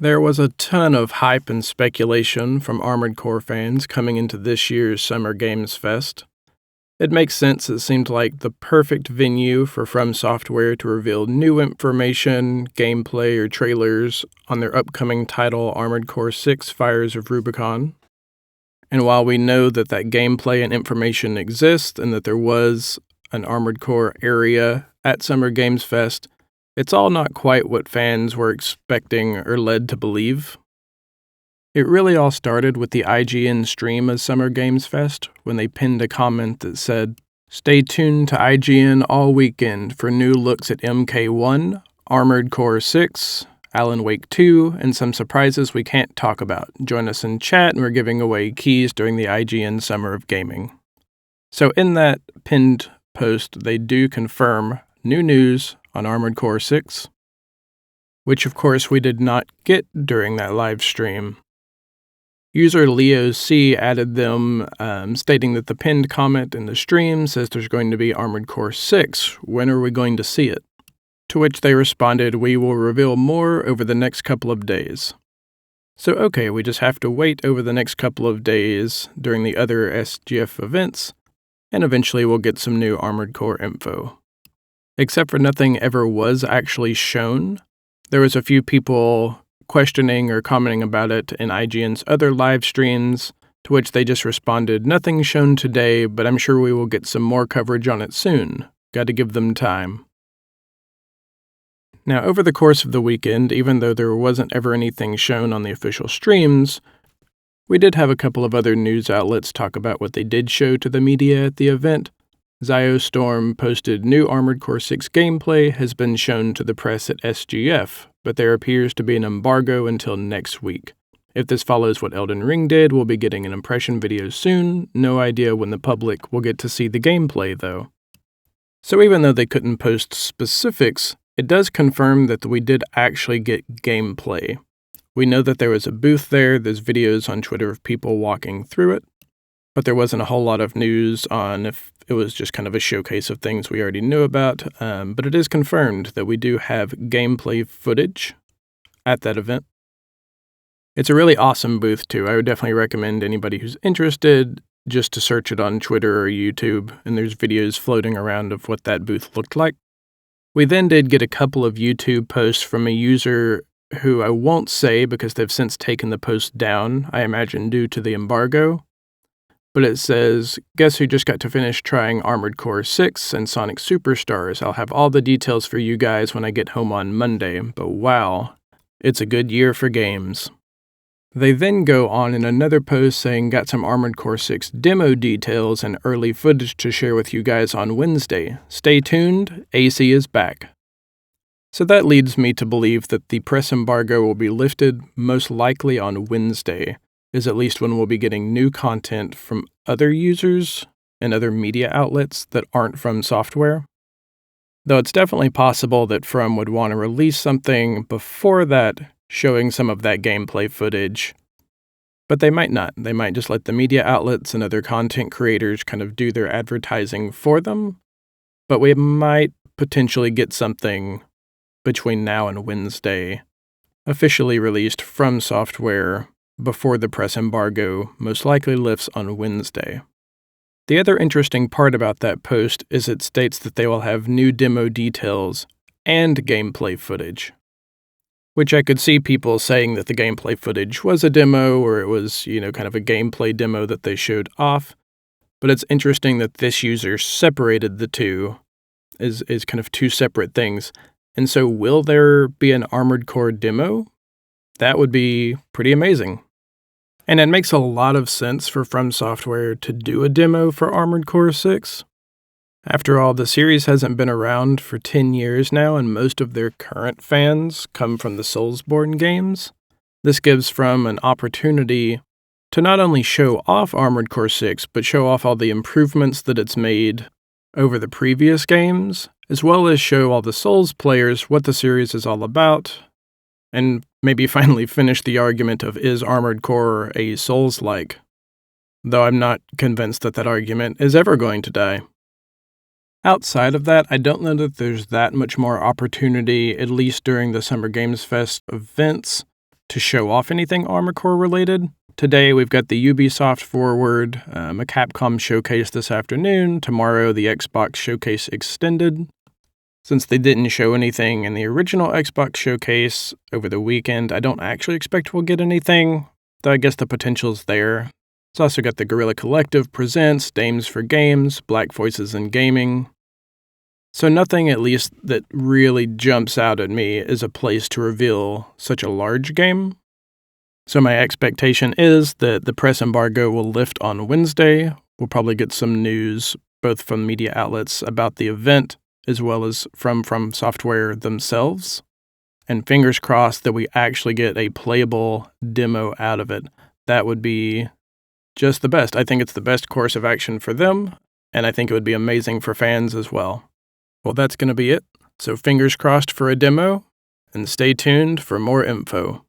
There was a ton of hype and speculation from Armored Core fans coming into this year's Summer Games Fest. It makes sense. It seemed like the perfect venue for From Software to reveal new information, gameplay, or trailers on their upcoming title Armored Core 6 Fires of Rubicon. And while we know that gameplay and information exist and that there was an Armored Core area at Summer Games Fest, it's all not quite what fans were expecting or led to believe. It really all started with the IGN stream of Summer Games Fest when they pinned a comment that said, "Stay tuned to IGN all weekend for new looks at MK1, Armored Core 6, Alan Wake 2, and some surprises we can't talk about. Join us in chat, and we're giving away keys during the IGN Summer of Gaming." So in that pinned post, they do confirm new news on Armored Core 6, which of course we did not get during that live stream. User Leo C added them, stating that the pinned comment in the stream says there's going to be Armored Core 6. When are we going to see it? To which they responded, "We will reveal more over the next couple of days." So okay, we just have to wait over the next couple of days during the other SGF events, and eventually we'll get some new Armored Core info. Except for nothing ever was actually shown. There was a few people questioning or commenting about it in IGN's other live streams, to which they just responded, "Nothing shown today, but I'm sure we will get some more coverage on it soon. Gotta give them time." Now, over the course of the weekend, even though there wasn't ever anything shown on the official streams, we did have a couple of other news outlets talk about what they did show to the media at the event. Ziostorm posted new Armored Core 6 gameplay has been shown to the press at SGF, but there appears to be an embargo until next week. If this follows what Elden Ring did, we'll be getting an impression video soon. No idea when the public will get to see the gameplay, though. So even though they couldn't post specifics, it does confirm that we did actually get gameplay. We know that there was a booth there. There's videos on Twitter of people walking through it, but there wasn't a whole lot of news on if it was just kind of a showcase of things we already knew about, but it is confirmed that we do have gameplay footage at that event. It's a really awesome booth, too. I would definitely recommend anybody who's interested just to search it on Twitter or YouTube, and there's videos floating around of what that booth looked like. We then did get a couple of YouTube posts from a user who I won't say because they've since taken the post down, I imagine due to the embargo. But it says, "Guess who just got to finish trying Armored Core 6 and Sonic Superstars? I'll have all the details for you guys when I get home on Monday, but wow, it's a good year for games." They then go on in another post saying, "Got some Armored Core 6 demo details and early footage to share with you guys on Wednesday. Stay tuned, AC is back." So that leads me to believe that the press embargo will be lifted most likely on Wednesday, is at least when we'll be getting new content from other users and other media outlets that aren't From Software. Though it's definitely possible that From would want to release something before that, showing some of that gameplay footage. But they might not. They might just let the media outlets and other content creators kind of do their advertising for them. But we might potentially get something between now and Wednesday officially released From Software before the press embargo most likely lifts on Wednesday. The other interesting part about that post is it states that they will have new demo details and gameplay footage, which I could see people saying that the gameplay footage was a demo or it was, kind of a gameplay demo that they showed off. But it's interesting that this user separated the two as kind of two separate things. And so will there be an Armored Core demo? That would be pretty amazing. And it makes a lot of sense for From Software to do a demo for Armored Core 6. After all, the series hasn't been around for 10 years now, and most of their current fans come from the Soulsborne games. This gives From an opportunity to not only show off Armored Core 6, but show off all the improvements that it's made over the previous games, as well as show all the Souls players what the series is all about, and maybe finally finish the argument of is Armored Core a Souls-like, though I'm not convinced that argument is ever going to die. Outside of that, I don't know that there's that much more opportunity, at least during the Summer Games Fest events, to show off anything Armored Core related. Today, we've got the Ubisoft Forward, a Capcom showcase this afternoon, tomorrow the Xbox Showcase Extended. Since they didn't show anything in the original Xbox Showcase over the weekend, I don't actually expect we'll get anything, though I guess the potential's there. It's also got the Guerrilla Collective Presents, Dames for Games, Black Voices in Gaming. So nothing, at least, that really jumps out at me as a place to reveal such a large game. So my expectation is that the press embargo will lift on Wednesday. We'll probably get some news, both from media outlets about the event, as well as from Software themselves. And fingers crossed that we actually get a playable demo out of it. That would be just the best. I think it's the best course of action for them, and I think it would be amazing for fans as well. Well, that's going to be it. So fingers crossed for a demo, and stay tuned for more info.